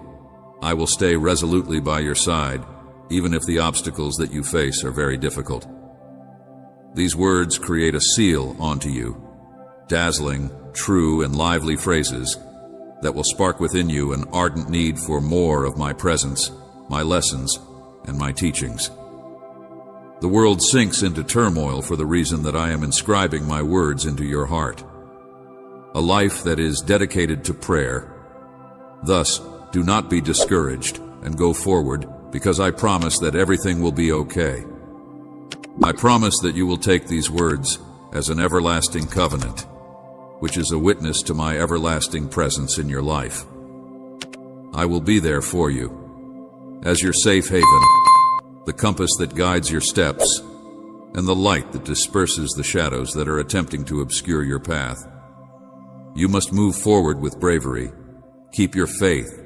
I will stay resolutely by your side, even if the obstacles that you face are very difficult. These words create a seal onto you, dazzling, true, and lively phrases that will spark within you an ardent need for more of my presence, my lessons, and my teachings. The world sinks into turmoil for the reason that I am inscribing my words into your heart. A life that is dedicated to prayer. Thus, do not be discouraged and go forward, because I promise that everything will be okay. I promise that you will take these words as an everlasting covenant, which is a witness to my everlasting presence in your life. I will be there for you, as your safe haven, the compass that guides your steps, and the light that disperses the shadows that are attempting to obscure your path. You must move forward with bravery, keep your faith,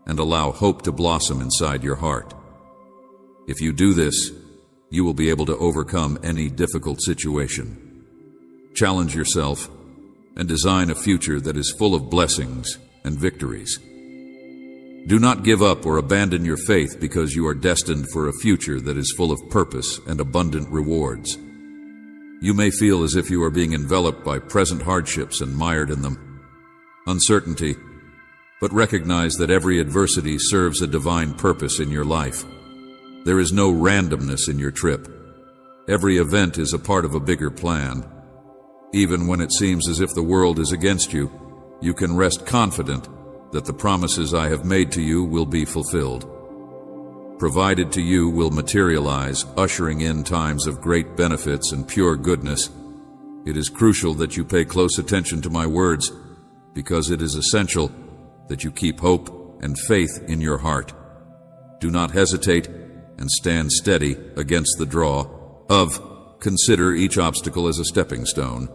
and allow hope to blossom inside your heart. If you do this, you will be able to overcome any difficult situation. Challenge yourself and design a future that is full of blessings and victories. Do not give up or abandon your faith, because you are destined for a future that is full of purpose and abundant rewards. You may feel as if you are being enveloped by present hardships and mired in them. Uncertainty, but recognize that every adversity serves a divine purpose in your life. There is no randomness in your trip. Every event is a part of a bigger plan. Even when it seems as if the world is against you, you can rest confident that the promises I have made to you will be fulfilled. Provided to you will materialize, ushering in times of great benefits and pure goodness. It is crucial that you pay close attention to my words, because it is essential that you keep hope and faith in your heart. Do not hesitate and stand steady against the draw of consider each obstacle as a stepping stone,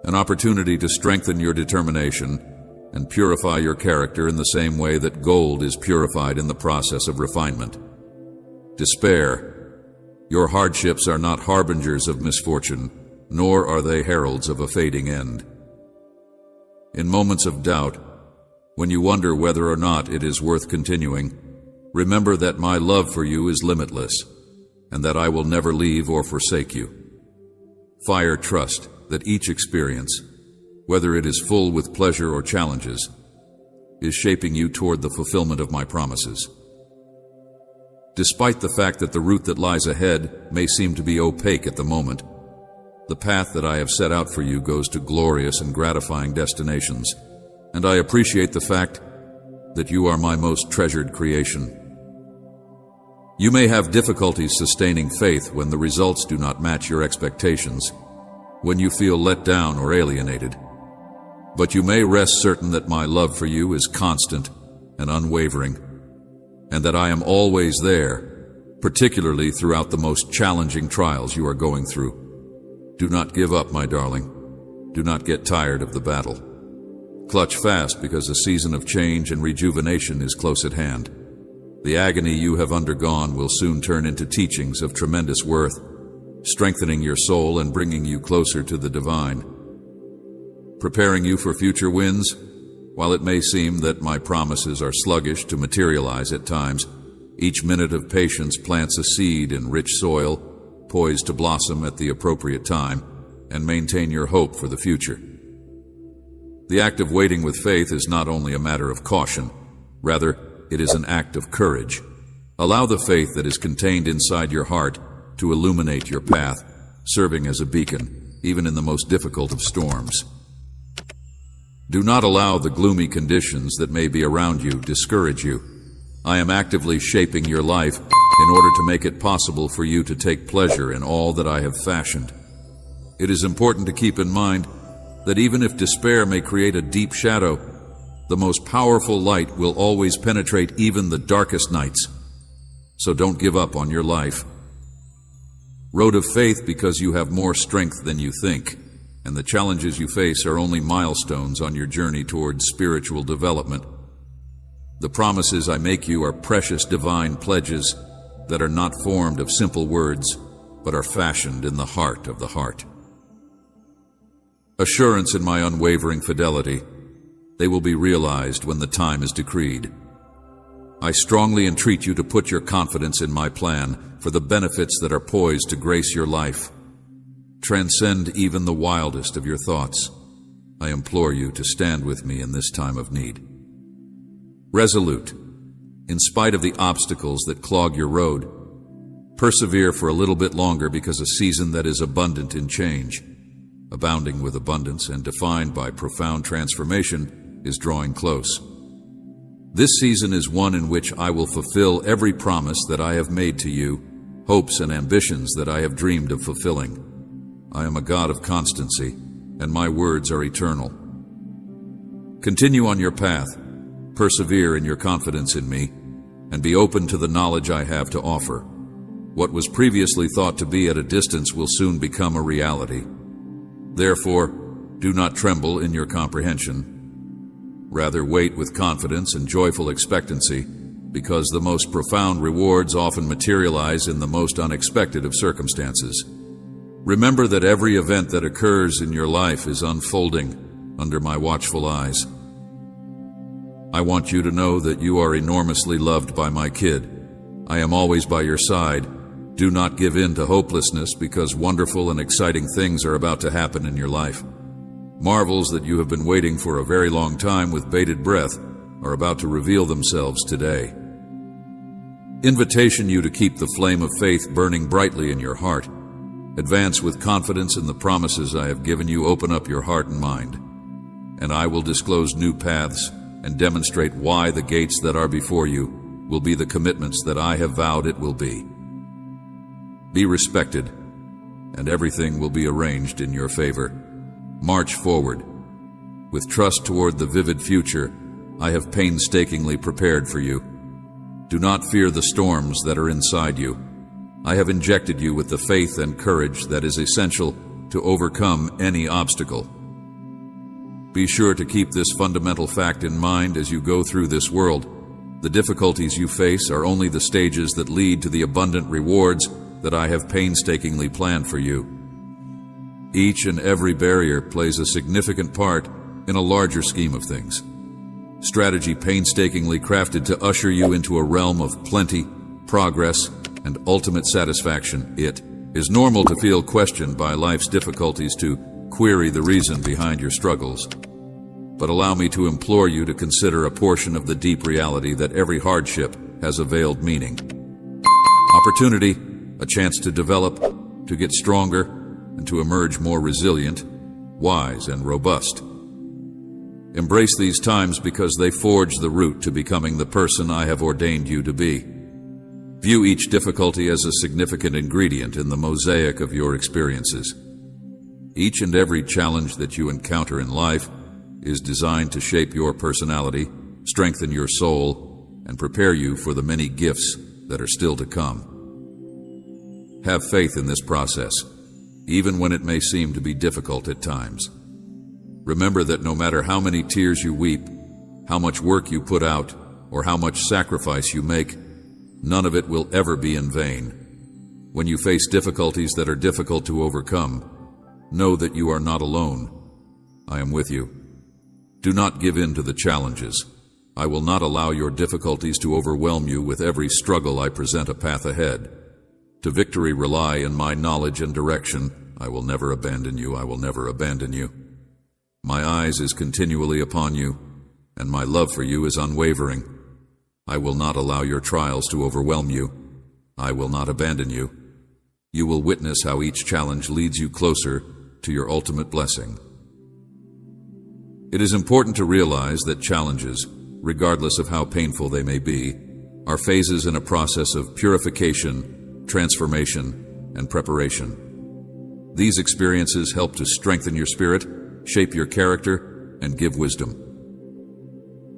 an opportunity to strengthen your determination and purify your character in the same way that gold is purified in the process of refinement. Despair. Your hardships are not harbingers of misfortune, nor are they heralds of a fading end. In moments of doubt, when you wonder whether or not it is worth continuing, remember that my love for you is limitless, and that I will never leave or forsake you. Fire trust that each experience, whether it is full with pleasure or challenges, is shaping you toward the fulfillment of my promises. Despite the fact that the route that lies ahead may seem to be opaque at the moment, the path that I have set out for you goes to glorious and gratifying destinations, and I appreciate the fact that you are my most treasured creation. You may have difficulties sustaining faith when the results do not match your expectations, when you feel let down or alienated. But you may rest certain that my love for you is constant and unwavering, and that I am always there, particularly throughout the most challenging trials you are going through. Do not give up, my darling. Do not get tired of the battle. Clutch fast, because a season of change and rejuvenation is close at hand. The agony you have undergone will soon turn into teachings of tremendous worth, strengthening your soul and bringing you closer to the divine. Preparing you for future wins, while it may seem that my promises are sluggish to materialize at times, each minute of patience plants a seed in rich soil, poised to blossom at the appropriate time and maintain your hope for the future. The act of waiting with faith is not only a matter of caution, rather, it is an act of courage. Allow the faith that is contained inside your heart to illuminate your path, serving as a beacon, even in the most difficult of storms. Do not allow the gloomy conditions that may be around you discourage you. I am actively shaping your life in order to make it possible for you to take pleasure in all that I have fashioned. It is important to keep in mind that even if despair may create a deep shadow, the most powerful light will always penetrate even the darkest nights. So don't give up on your life. Road of faith, because you have more strength than you think, and the challenges you face are only milestones on your journey towards spiritual development. The promises I make you are precious divine pledges that are not formed of simple words, but are fashioned in the heart of the heart. Assurance in my unwavering fidelity. They will be realized when the time is decreed. I strongly entreat you to put your confidence in my plan for the benefits that are poised to grace your life. Transcend even the wildest of your thoughts. I implore you to stand with me in this time of need. Resolute. In spite of the obstacles that clog your road, persevere for a little bit longer, because a season that is abundant in change, abounding with abundance and defined by profound transformation, is drawing close. This season is one in which I will fulfill every promise that I have made to you, hopes and ambitions that I have dreamed of fulfilling. I am a God of constancy, and my words are eternal. Continue on your path, persevere in your confidence in me, and be open to the knowledge I have to offer. What was previously thought to be at a distance will soon become a reality. Therefore, do not tremble in your comprehension. Rather, wait with confidence and joyful expectancy, because the most profound rewards often materialize in the most unexpected of circumstances. Remember that every event that occurs in your life is unfolding under my watchful eyes. I want you to know that you are enormously loved by my kid. I am always by your side. Do not give in to hopelessness, because wonderful and exciting things are about to happen in your life. Marvels that you have been waiting for a very long time with bated breath are about to reveal themselves today. Invitation you to keep the flame of faith burning brightly in your heart. Advance with confidence in the promises I have given you. Open up your heart and mind, and I will disclose new paths and demonstrate why the gates that are before you will be the commitments that I have vowed it will be. Be respected, and everything will be arranged in your favor. March forward, with trust toward the vivid future I have painstakingly prepared for you. Do not fear the storms that are inside you. I have injected you with the faith and courage that is essential to overcome any obstacle. Be sure to keep this fundamental fact in mind as you go through this world. The difficulties you face are only the stages that lead to the abundant rewards that I have painstakingly planned for you. Each and every barrier plays a significant part in a larger scheme of things. Strategy painstakingly crafted to usher you into a realm of plenty, progress, and ultimate satisfaction. It is normal to feel questioned by life's difficulties, to query the reason behind your struggles. But allow me to implore you to consider a portion of the deep reality that every hardship has a veiled meaning. Opportunity, a chance to develop, to get stronger, and to emerge more resilient, wise, and robust. Embrace these times because they forge the route to becoming the person I have ordained you to be. View each difficulty as a significant ingredient in the mosaic of your experiences. Each and every challenge that you encounter in life is designed to shape your personality, strengthen your soul, and prepare you for the many gifts that are still to come. Have faith in this process, even when it may seem to be difficult at times. Remember that no matter how many tears you weep, how much work you put out, or how much sacrifice you make, none of it will ever be in vain. When you face difficulties that are difficult to overcome, know that you are not alone. I am with you. Do not give in to the challenges. I will not allow your difficulties to overwhelm you. With every struggle I present a path ahead. To victory rely in my knowledge and direction. I will never abandon you. I will never abandon you. My eyes is continually upon you, and my love for you is unwavering. I will not allow your trials to overwhelm you. I will not abandon you. You will witness how each challenge leads you closer to your ultimate blessing. It is important to realize that challenges, regardless of how painful they may be, are phases in a process of purification, transformation, and preparation. These experiences help to strengthen your spirit, shape your character, and give wisdom.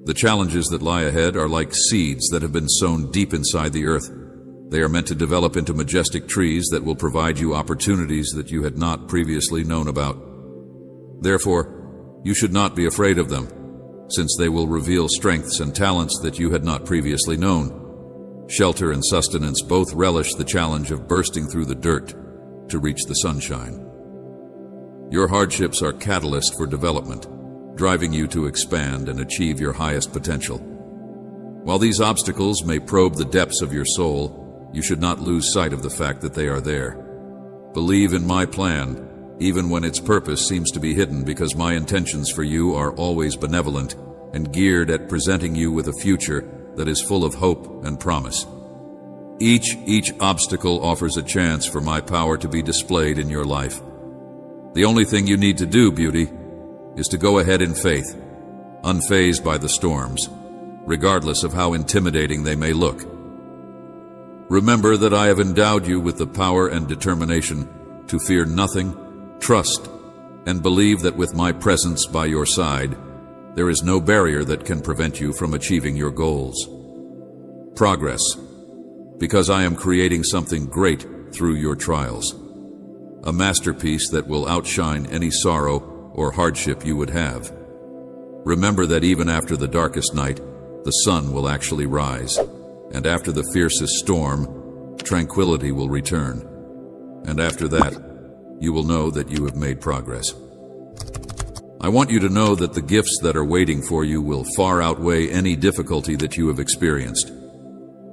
The challenges that lie ahead are like seeds that have been sown deep inside the earth. They are meant to develop into majestic trees that will provide you opportunities that you had not previously known about. Therefore, you should not be afraid of them, since they will reveal strengths and talents that you had not previously known. Shelter and sustenance both relish the challenge of bursting through the dirt to reach the sunshine. Your hardships are catalysts for development, driving you to expand and achieve your highest potential. While these obstacles may probe the depths of your soul, you should not lose sight of the fact that they are there. Believe in my plan, even when its purpose seems to be hidden, because my intentions for you are always benevolent and geared at presenting you with a future that is full of hope and promise. Each obstacle offers a chance for my power to be displayed in your life. The only thing you need to do, beauty, is to go ahead in faith, unfazed by the storms, regardless of how intimidating they may look. Remember that I have endowed you with the power and determination to fear nothing, trust, and believe that with my presence by your side, there is no barrier that can prevent you from achieving your goals. Progress, because I am creating something great through your trials. A masterpiece that will outshine any sorrow or hardship you would have. Remember that even after the darkest night, the sun will actually rise, and after the fiercest storm, tranquility will return. And after that, you will know that you have made progress. I want you to know that the gifts that are waiting for you will far outweigh any difficulty that you have experienced.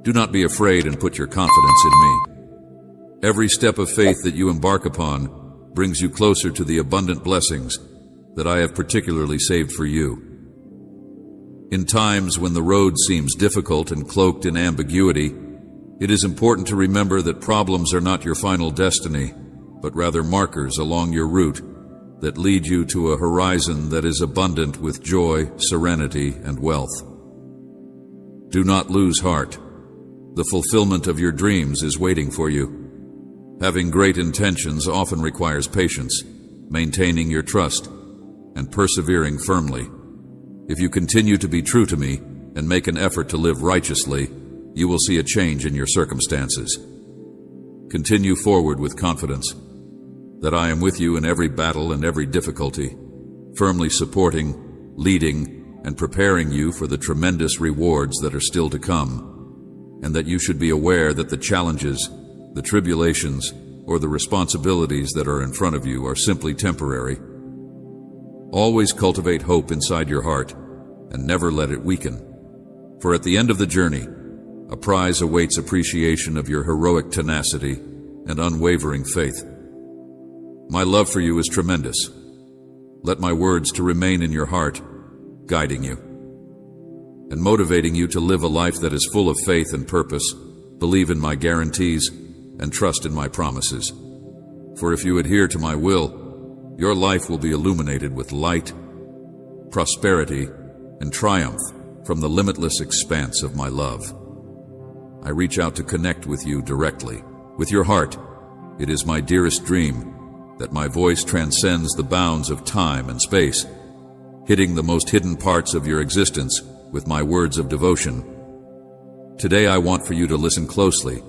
Do not be afraid and put your confidence in me. Every step of faith that you embark upon brings you closer to the abundant blessings that I have particularly saved for you. In times when the road seems difficult and cloaked in ambiguity, it is important to remember that problems are not your final destiny, but rather markers along your route that lead you to a horizon that is abundant with joy, serenity, and wealth. Do not lose heart. The fulfillment of your dreams is waiting for you. Having great intentions often requires patience, maintaining your trust, and persevering firmly. If you continue to be true to me and make an effort to live righteously, you will see a change in your circumstances. Continue forward with confidence that I am with you in every battle and every difficulty, firmly supporting, leading, and preparing you for the tremendous rewards that are still to come, and that you should be aware that the challenges, the tribulations, or the responsibilities that are in front of you are simply temporary. Always cultivate hope inside your heart and never let it weaken. For at the end of the journey, a prize awaits appreciation of your heroic tenacity and unwavering faith. My love for you is tremendous. Let my words to remain in your heart, guiding you and motivating you to live a life that is full of faith and purpose, believe in my guarantees, and trust in my promises. For if you adhere to my will, your life will be illuminated with light, prosperity, and triumph from the limitless expanse of my love. I reach out to connect with you directly, with your heart. It is my dearest dream that my voice transcends the bounds of time and space, hitting the most hidden parts of your existence with my words of devotion. Today I want for you to listen closely.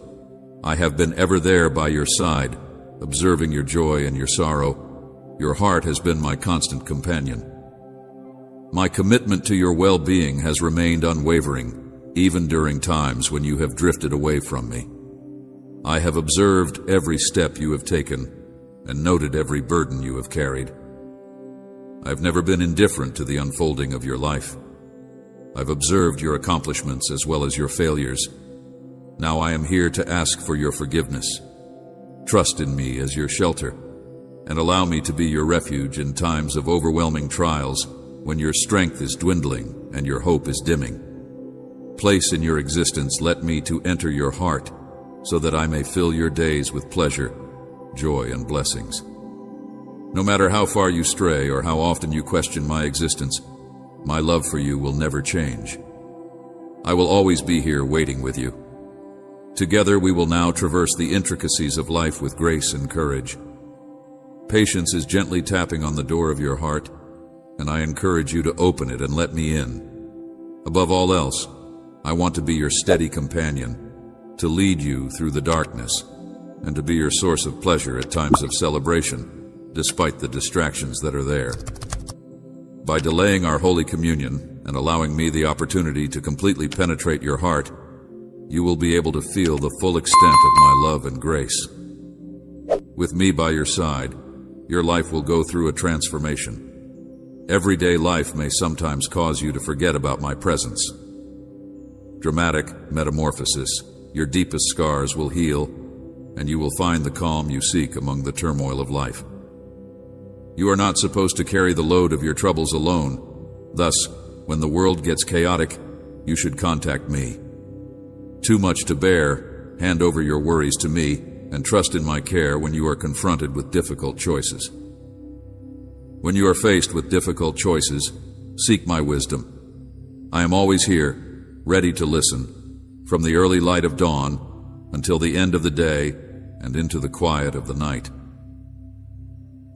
I have been ever there by your side, observing your joy and your sorrow. Your heart has been my constant companion. My commitment to your well-being has remained unwavering, even during times when you have drifted away from me. I have observed every step you have taken and noted every burden you have carried. I've never been indifferent to the unfolding of your life. I've observed your accomplishments as well as your failures. Now I am here to ask for your forgiveness. Trust in me as your shelter, and allow me to be your refuge in times of overwhelming trials when your strength is dwindling and your hope is dimming. Place in your existence, let me to enter your heart, so that I may fill your days with pleasure, joy, and blessings. No matter how far you stray or how often you question my existence, my love for you will never change. I will always be here waiting with you. Together we will now traverse the intricacies of life with grace and courage. Patience is gently tapping on the door of your heart, and I encourage you to open it and let me in. Above all else, I want to be your steady companion, to lead you through the darkness, and to be your source of pleasure at times of celebration, despite the distractions that are there. By delaying our Holy Communion and allowing me the opportunity to completely penetrate your heart, you will be able to feel the full extent of my love and grace. With me by your side, your life will go through a transformation. Everyday life may sometimes cause you to forget about my presence. Dramatic metamorphosis, your deepest scars will heal, and you will find the calm you seek among the turmoil of life. You are not supposed to carry the load of your troubles alone. Thus, when the world gets chaotic, you should contact me. Too much to bear, hand over your worries to me, and trust in my care when you are confronted with difficult choices. When you are faced with difficult choices, seek my wisdom. I am always here, ready to listen, from the early light of dawn until the end of the day and into the quiet of the night.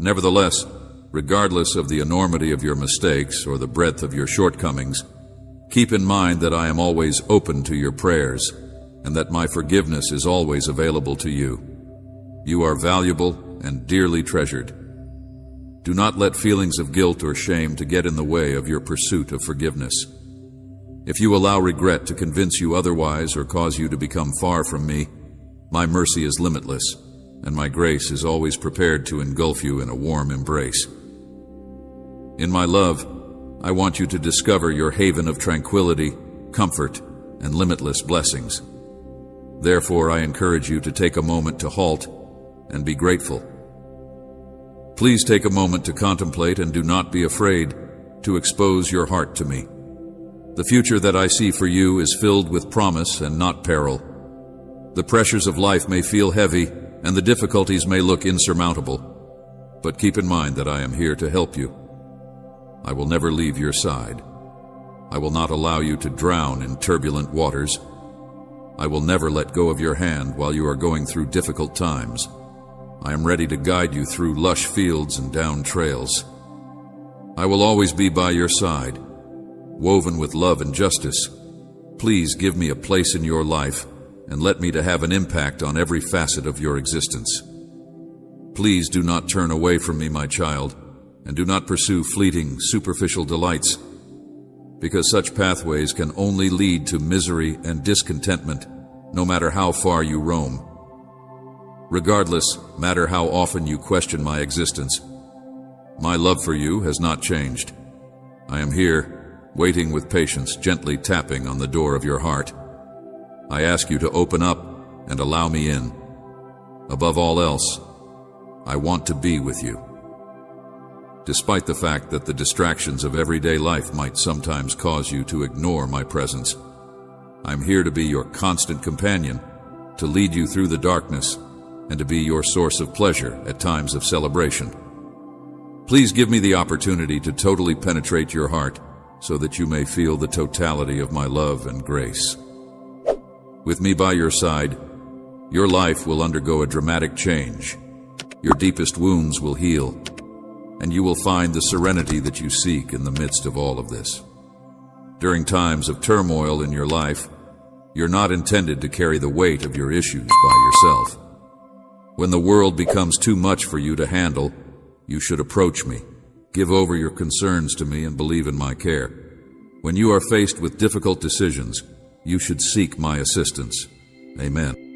Nevertheless, regardless of the enormity of your mistakes or the breadth of your shortcomings, keep in mind that I am always open to your prayers and that my forgiveness is always available to you. You are valuable and dearly treasured. Do not let feelings of guilt or shame to get in the way of your pursuit of forgiveness. If you allow regret to convince you otherwise or cause you to become far from me, my mercy is limitless, and my grace is always prepared to engulf you in a warm embrace. In my love, I want you to discover your haven of tranquility, comfort, and limitless blessings. Therefore, I encourage you to take a moment to halt and be grateful. Please take a moment to contemplate and do not be afraid to expose your heart to me. The future that I see for you is filled with promise and not peril. The pressures of life may feel heavy and the difficulties may look insurmountable, but keep in mind that I am here to help you. I will never leave your side. I will not allow you to drown in turbulent waters. I will never let go of your hand while you are going through difficult times. I am ready to guide you through lush fields and down trails. I will always be by your side, woven with love and justice. Please give me a place in your life and let me to have an impact on every facet of your existence. Please do not turn away from me, my child, and do not pursue fleeting, superficial delights, because such pathways can only lead to misery and discontentment, no matter how far you roam. Regardless, matter how often you question my existence, my love for you has not changed. I am here, waiting with patience, gently tapping on the door of your heart. I ask you to open up and allow me in. Above all else, I want to be with you. Despite the fact that the distractions of everyday life might sometimes cause you to ignore my presence, I'm here to be your constant companion, to lead you through the darkness, and to be your source of pleasure at times of celebration. Please give me the opportunity to totally penetrate your heart so that you may feel the totality of my love and grace. With me by your side, your life will undergo a dramatic change. Your deepest wounds will heal, and you will find the serenity that you seek in the midst of all of this. During times of turmoil in your life, you're not intended to carry the weight of your issues by yourself. When the world becomes too much for you to handle, you should approach me, give over your concerns to me, and believe in my care. When you are faced with difficult decisions, you should seek my assistance. Amen.